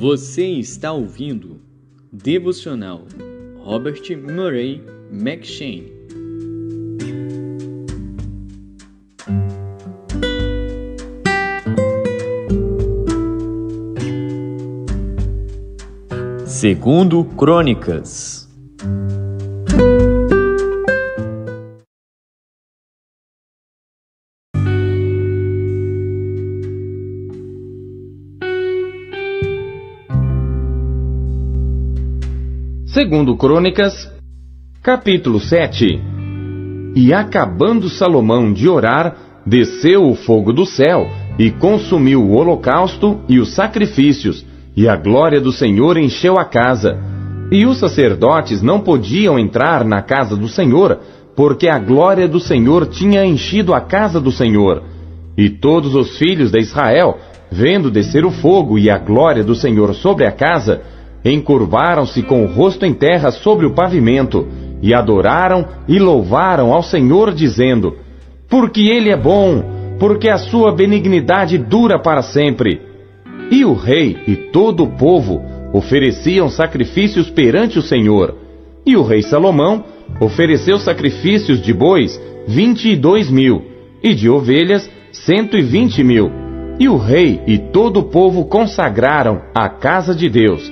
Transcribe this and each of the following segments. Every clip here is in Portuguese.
Você está ouvindo Devocional Robert Murray M'Cheyne. Segundo Crônicas. Segundo Crônicas, capítulo 7. E acabando Salomão de orar, desceu o fogo do céu, e consumiu o holocausto e os sacrifícios, e a glória do Senhor encheu a casa. E os sacerdotes não podiam entrar na casa do Senhor, porque a glória do Senhor tinha enchido a casa do Senhor. E todos os filhos de Israel, vendo descer o fogo e a glória do Senhor sobre a casa, encurvaram-se com o rosto em terra sobre o pavimento, e adoraram e louvaram ao Senhor, dizendo: porque Ele é bom, porque a sua benignidade dura para sempre. E o rei e todo o povo ofereciam sacrifícios perante o Senhor. E o rei Salomão ofereceu sacrifícios de bois 22.000, e de ovelhas 120.000. E o rei e todo o povo consagraram a casa de Deus.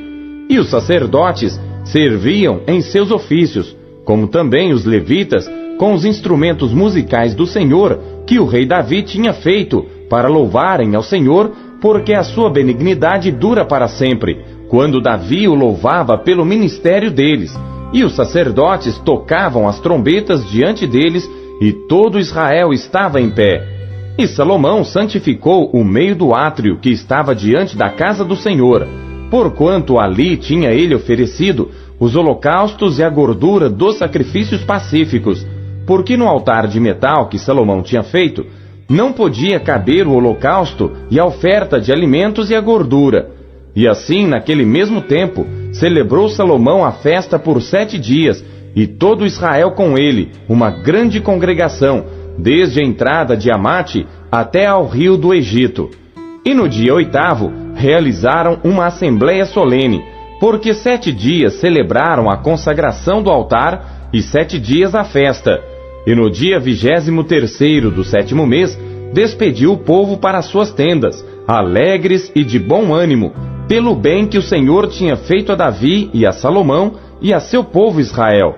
E os sacerdotes serviam em seus ofícios, como também os levitas, com os instrumentos musicais do Senhor, que o rei Davi tinha feito, para louvarem ao Senhor, porque a sua benignidade dura para sempre, quando Davi o louvava pelo ministério deles. E os sacerdotes tocavam as trombetas diante deles, e todo Israel estava em pé. E Salomão santificou o meio do átrio que estava diante da casa do Senhor, porquanto ali tinha ele oferecido os holocaustos e a gordura dos sacrifícios pacíficos, porque no altar de metal que Salomão tinha feito, não podia caber o holocausto e a oferta de alimentos e a gordura. E assim, naquele mesmo tempo, celebrou Salomão a festa por 7 dias, e todo Israel com ele, uma grande congregação, desde a entrada de Amate até ao rio do Egito. E no dia 8º, realizaram uma assembleia solene, porque 7 dias celebraram a consagração do altar e 7 dias a festa. E no dia 23º do 7º mês, despediu o povo para suas tendas, alegres e de bom ânimo, pelo bem que o Senhor tinha feito a Davi e a Salomão e a seu povo Israel.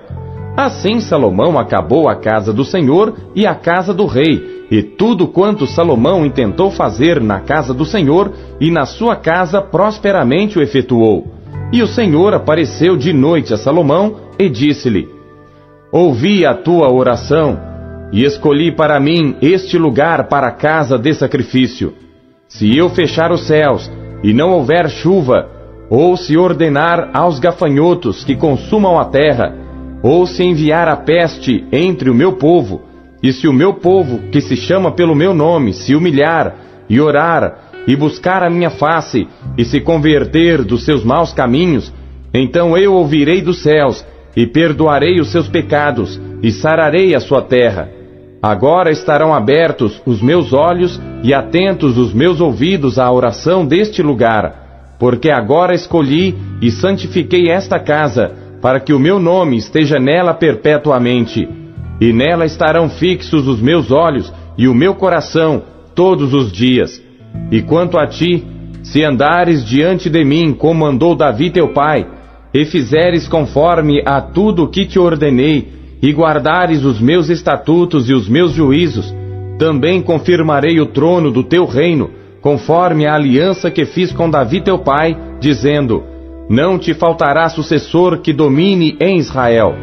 Assim Salomão acabou a casa do Senhor e a casa do rei, e tudo quanto Salomão intentou fazer na casa do Senhor e na sua casa prosperamente o efetuou. E o Senhor apareceu de noite a Salomão e disse-lhe: ouvi a tua oração, e escolhi para mim este lugar para a casa de sacrifício. Se eu fechar os céus, e não houver chuva, ou se ordenar aos gafanhotos que consumam a terra, ou se enviar a peste entre o meu povo, e se o meu povo, que se chama pelo meu nome, se humilhar, e orar, e buscar a minha face, e se converter dos seus maus caminhos, então eu ouvirei dos céus, e perdoarei os seus pecados, e sararei a sua terra. Agora estarão abertos os meus olhos, e atentos os meus ouvidos à oração deste lugar, porque agora escolhi e santifiquei esta casa, para que o meu nome esteja nela perpetuamente. E nela estarão fixos os meus olhos e o meu coração todos os dias. E quanto a ti, se andares diante de mim como andou Davi teu pai, e fizeres conforme a tudo o que te ordenei, e guardares os meus estatutos e os meus juízos, também confirmarei o trono do teu reino, conforme a aliança que fiz com Davi teu pai, dizendo: não te faltará sucessor que domine em Israel.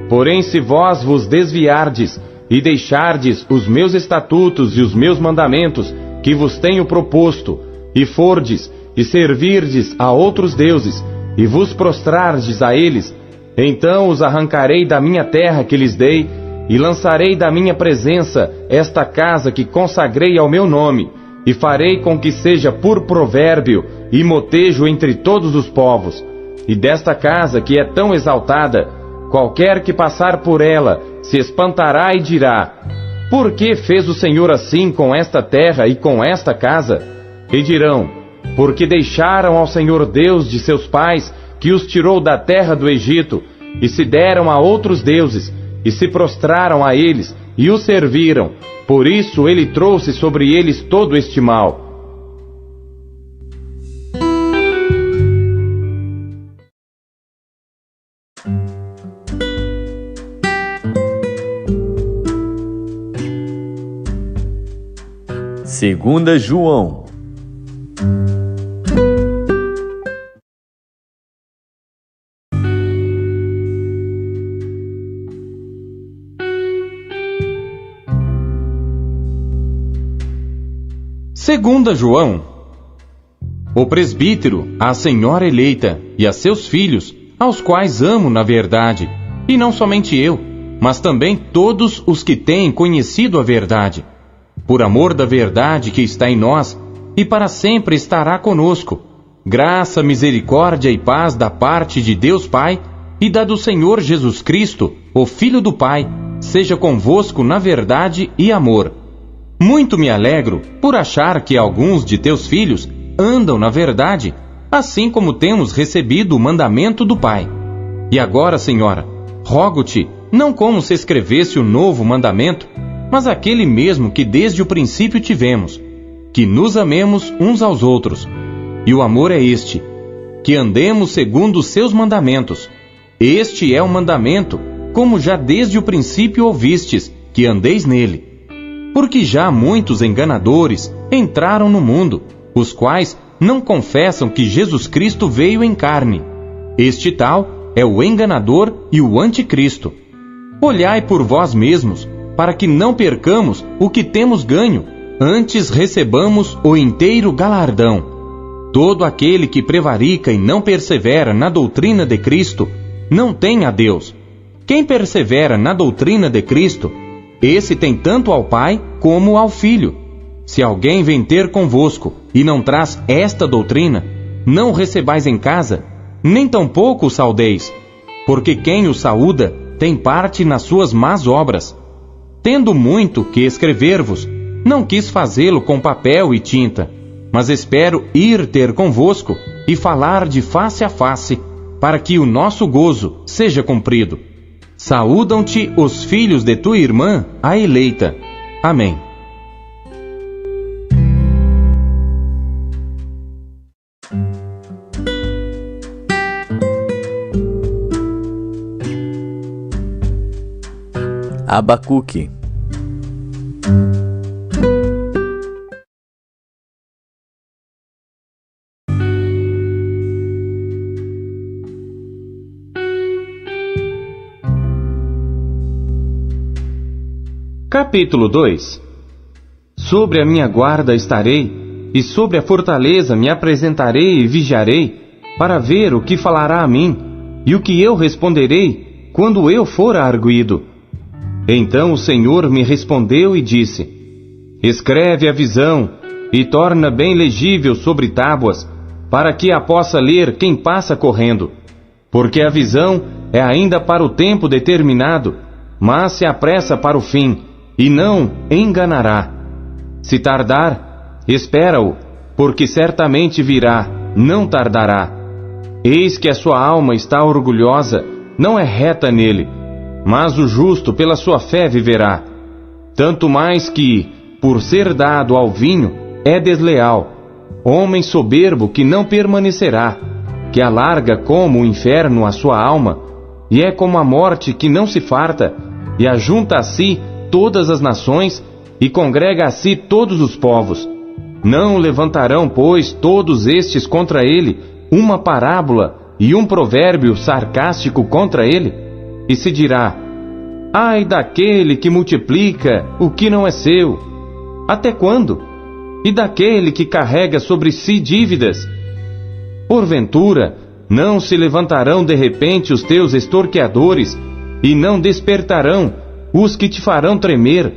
Porém, se vós vos desviardes e deixardes os meus estatutos e os meus mandamentos, que vos tenho proposto, e fordes e servirdes a outros deuses, e vos prostrardes a eles, então os arrancarei da minha terra que lhes dei, e lançarei da minha presença esta casa que consagrei ao meu nome, e farei com que seja por provérbio e motejo entre todos os povos. E desta casa que é tão exaltada, qualquer que passar por ela se espantará e dirá: por que fez o Senhor assim com esta terra e com esta casa? E dirão: porque deixaram ao Senhor Deus de seus pais, que os tirou da terra do Egito, e se deram a outros deuses, e se prostraram a eles, e os serviram. Por isso ele trouxe sobre eles todo este mal. Segunda João. Segunda João. O presbítero, a senhora eleita e a seus filhos, aos quais amo na verdade, e não somente eu, mas também todos os que têm conhecido a verdade, por amor da verdade que está em nós, e para sempre estará conosco. Graça, misericórdia e paz da parte de Deus Pai e da do Senhor Jesus Cristo, o Filho do Pai, seja convosco na verdade e amor. Muito me alegro por achar que alguns de teus filhos andam na verdade, assim como temos recebido o mandamento do Pai. E agora, Senhora, rogo-te, não como se escrevesse o novo mandamento, mas aquele mesmo que desde o princípio tivemos, que nos amemos uns aos outros. E o amor é este, que andemos segundo os seus mandamentos. Este é o mandamento, como já desde o princípio ouvistes, que andeis nele. Porque já muitos enganadores entraram no mundo, os quais não confessam que Jesus Cristo veio em carne. Este tal é o enganador e o anticristo. Olhai por vós mesmos, para que não percamos o que temos ganho, antes recebamos o inteiro galardão. Todo aquele que prevarica e não persevera na doutrina de Cristo, não tem a Deus. Quem persevera na doutrina de Cristo, esse tem tanto ao Pai como ao Filho. Se alguém vem ter convosco e não traz esta doutrina, não o recebais em casa, nem tampouco o saudeis, porque quem o saúda tem parte nas suas más obras. Tendo muito que escrever-vos, não quis fazê-lo com papel e tinta, mas espero ir ter convosco e falar de face a face, para que o nosso gozo seja cumprido. Saúdam-te os filhos de tua irmã, a eleita. Amém. Abacuque. Capítulo 2. Sobre a minha guarda estarei, e sobre a fortaleza me apresentarei e vigiarei, para ver o que falará a mim, e o que eu responderei, quando eu for arguído. Então o Senhor me respondeu e disse: Escreve a visão, e torna bem legível sobre tábuas, para que a possa ler quem passa correndo. Porque a visão é ainda para o tempo determinado, mas se apressa para o fim, e não enganará. Se tardar, espera-o, porque certamente virá, não tardará. Eis que a sua alma está orgulhosa, não é reta nele, mas o justo pela sua fé viverá. Tanto mais que, por ser dado ao vinho, é desleal, homem soberbo que não permanecerá, que alarga como o inferno a sua alma, e é como a morte que não se farta, e ajunta a si todas as nações, e congrega a si todos os povos. Não levantarão, pois, todos estes contra ele uma parábola e um provérbio sarcástico contra ele? E se dirá: ai daquele que multiplica o que não é seu! Até quando? E daquele que carrega sobre si dívidas? Porventura, não se levantarão de repente os teus extorqueadores, e não despertarão os que te farão tremer,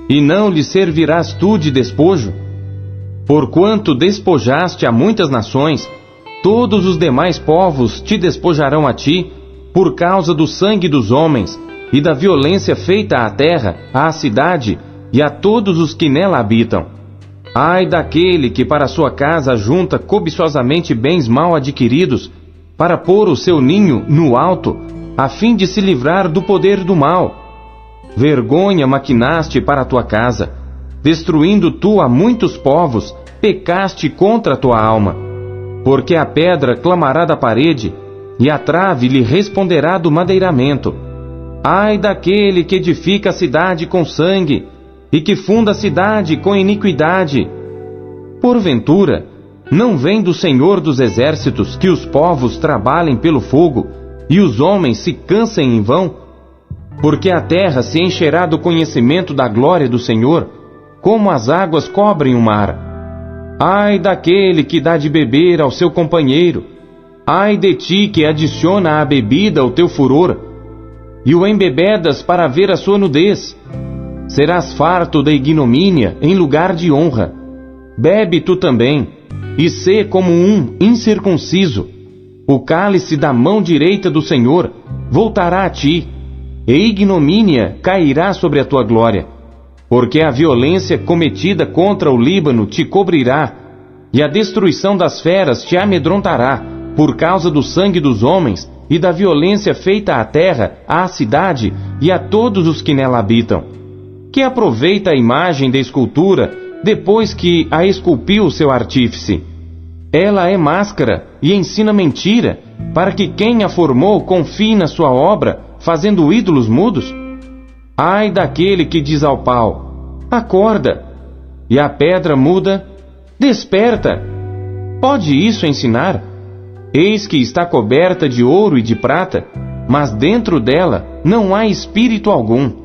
e não lhes servirás tu de despojo? Porquanto despojaste a muitas nações, todos os demais povos te despojarão a ti, por causa do sangue dos homens, e da violência feita à terra, à cidade, e a todos os que nela habitam. Ai daquele que para sua casa junta cobiçosamente bens mal adquiridos, para pôr o seu ninho no alto, a fim de se livrar do poder do mal. Vergonha maquinaste para a tua casa, destruindo tu a muitos povos, pecaste contra a tua alma. Porque a pedra clamará da parede, e a trave lhe responderá do madeiramento. Ai daquele que edifica a cidade com sangue, e que funda a cidade com iniquidade. Porventura, não vem do Senhor dos Exércitos que os povos trabalhem pelo fogo, e os homens se cansem em vão? Porque a terra se encherá do conhecimento da glória do Senhor, como as águas cobrem o mar. Ai daquele que dá de beber ao seu companheiro, ai de ti que adiciona à bebida o teu furor, e o embebedas para ver a sua nudez. Serás farto da ignomínia em lugar de honra. Bebe tu também, e sê como um incircunciso. O cálice da mão direita do Senhor voltará a ti, e ignomínia cairá sobre a tua glória. Porque a violência cometida contra o Líbano te cobrirá, e a destruição das feras te amedrontará, por causa do sangue dos homens e da violência feita à terra, à cidade e a todos os que nela habitam. Que aproveita a imagem da escultura depois que a esculpiu o seu artífice? Ela é máscara e ensina mentira, para que quem a formou confie na sua obra, fazendo ídolos mudos? Ai daquele que diz ao pau: acorda, e à pedra muda: desperta. Pode isso ensinar? Eis que está coberta de ouro e de prata, mas dentro dela não há espírito algum.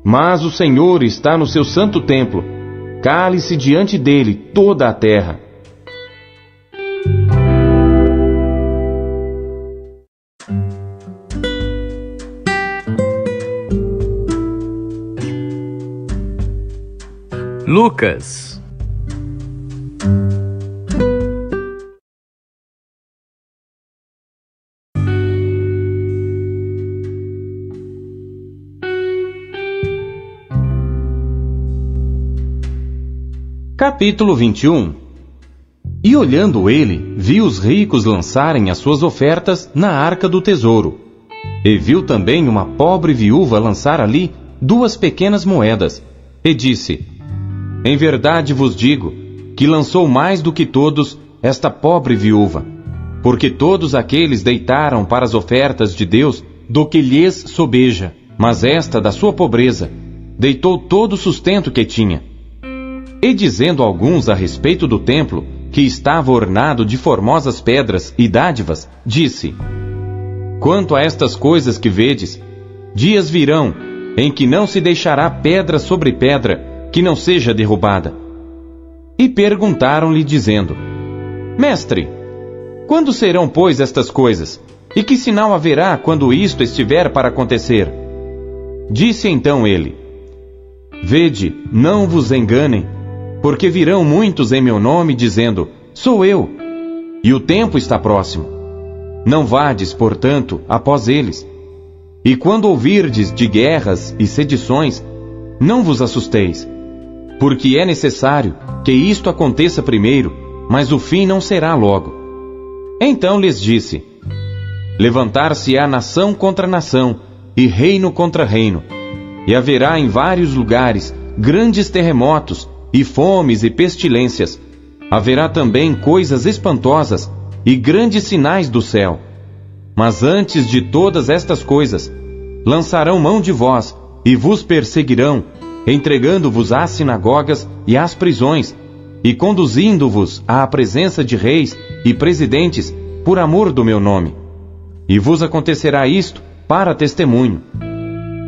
Mas o Senhor está no seu santo templo, cale-se diante dele toda a terra. Lucas. Capítulo 21. E olhando ele, viu os ricos lançarem as suas ofertas na arca do tesouro. E viu também uma pobre viúva lançar ali 2 pequenas moedas. E disse: em verdade vos digo, que lançou mais do que todos esta pobre viúva. Porque todos aqueles deitaram para as ofertas de Deus do que lhes sobeja. Mas esta, da sua pobreza, deitou todo o sustento que tinha. E dizendo alguns a respeito do templo, que estava ornado de formosas pedras e dádivas, disse: quanto a estas coisas que vedes, dias virão, em que não se deixará pedra sobre pedra, que não seja derrubada. E perguntaram-lhe, dizendo: Mestre, quando serão, pois, estas coisas? E que sinal haverá quando isto estiver para acontecer? Disse então ele: Vede, não vos enganem, porque virão muitos em meu nome, dizendo: Sou eu, e o tempo está próximo. Não vades, portanto, após eles. E quando ouvirdes de guerras e sedições, não vos assusteis, porque é necessário que isto aconteça primeiro, mas o fim não será logo. Então lhes disse: Levantar-se-á nação contra nação, e reino contra reino, e haverá em vários lugares grandes terremotos, e fomes e pestilências. Haverá também coisas espantosas e grandes sinais do céu. Mas antes de todas estas coisas, lançarão mão de vós e vos perseguirão, entregando-vos às sinagogas e às prisões, e conduzindo-vos à presença de reis e presidentes por amor do meu nome. E vos acontecerá isto para testemunho.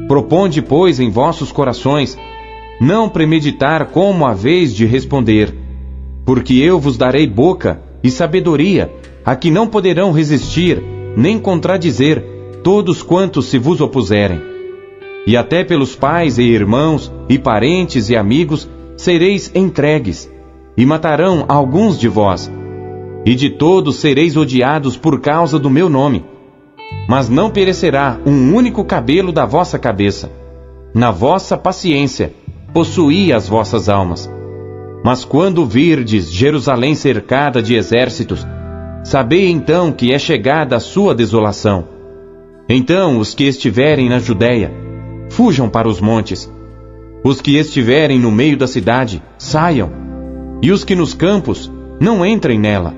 Proponde, pois, em vossos corações não premeditar como haveis de responder, porque eu vos darei boca e sabedoria, a que não poderão resistir, nem contradizer, todos quantos se vos opuserem. E até pelos pais e irmãos, e parentes e amigos, sereis entregues, e matarão alguns de vós, e de todos sereis odiados por causa do meu nome. Mas não perecerá um único cabelo da vossa cabeça. Na vossa paciência, possuí as vossas almas. Mas quando virdes Jerusalém cercada de exércitos, sabei então que é chegada a sua desolação. Então os que estiverem na Judéia, fujam para os montes. Os que estiverem no meio da cidade, saiam. E os que nos campos, não entrem nela.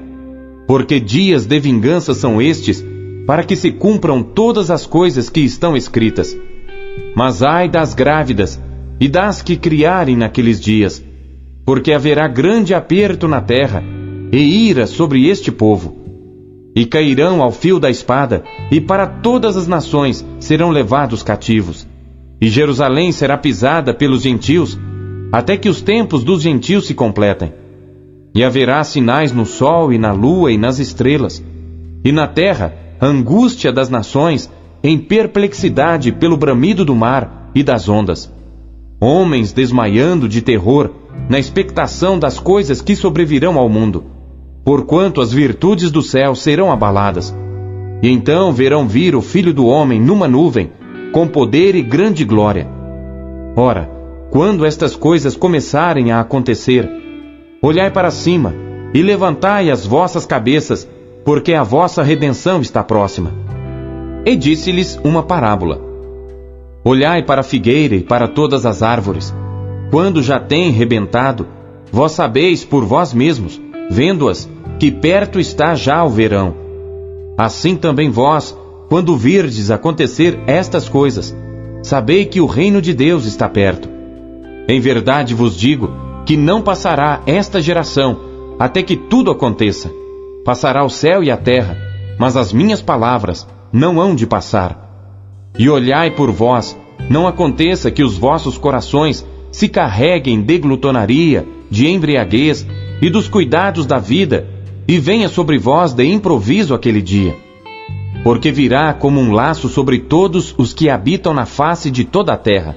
Porque dias de vingança são estes, para que se cumpram todas as coisas que estão escritas. Mas ai das grávidas, e das que criarem naqueles dias, porque haverá grande aperto na terra, e ira sobre este povo. E cairão ao fio da espada, e para todas as nações serão levados cativos. E Jerusalém será pisada pelos gentios, até que os tempos dos gentios se completem. E haverá sinais no sol e na lua e nas estrelas. E na terra, angústia das nações, em perplexidade pelo bramido do mar e das ondas. Homens desmaiando de terror, na expectação das coisas que sobrevirão ao mundo, porquanto as virtudes do céu serão abaladas. E então verão vir o Filho do Homem numa nuvem, com poder e grande glória. Ora, quando estas coisas começarem a acontecer, olhai para cima e levantai as vossas cabeças, porque a vossa redenção está próxima. E disse-lhes uma parábola. Olhai para a figueira e para todas as árvores. Quando já têm rebentado, vós sabeis por vós mesmos, vendo-as, que perto está já o verão. Assim também vós, quando virdes acontecer estas coisas, sabei que o reino de Deus está perto. Em verdade vos digo que não passará esta geração, até que tudo aconteça. Passará o céu e a terra, mas as minhas palavras não hão de passar. E olhai por vós, não aconteça que os vossos corações se carreguem de glutonaria, de embriaguez e dos cuidados da vida, e venha sobre vós de improviso aquele dia. Porque virá como um laço sobre todos os que habitam na face de toda a terra.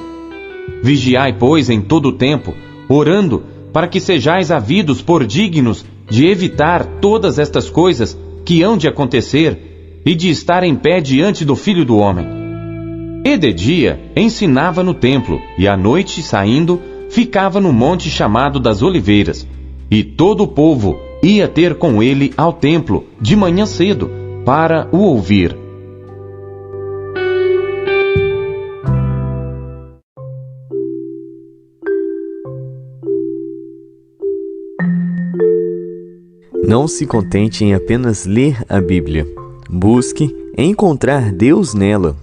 Vigiai, pois, em todo o tempo, orando, para que sejais havidos por dignos de evitar todas estas coisas que hão de acontecer, e de estar em pé diante do Filho do Homem. E de dia ensinava no templo, e à noite, saindo, ficava no monte chamado das Oliveiras. E todo o povo ia ter com ele ao templo, de manhã cedo, para o ouvir. Não se contente em apenas ler a Bíblia. Busque encontrar Deus nela.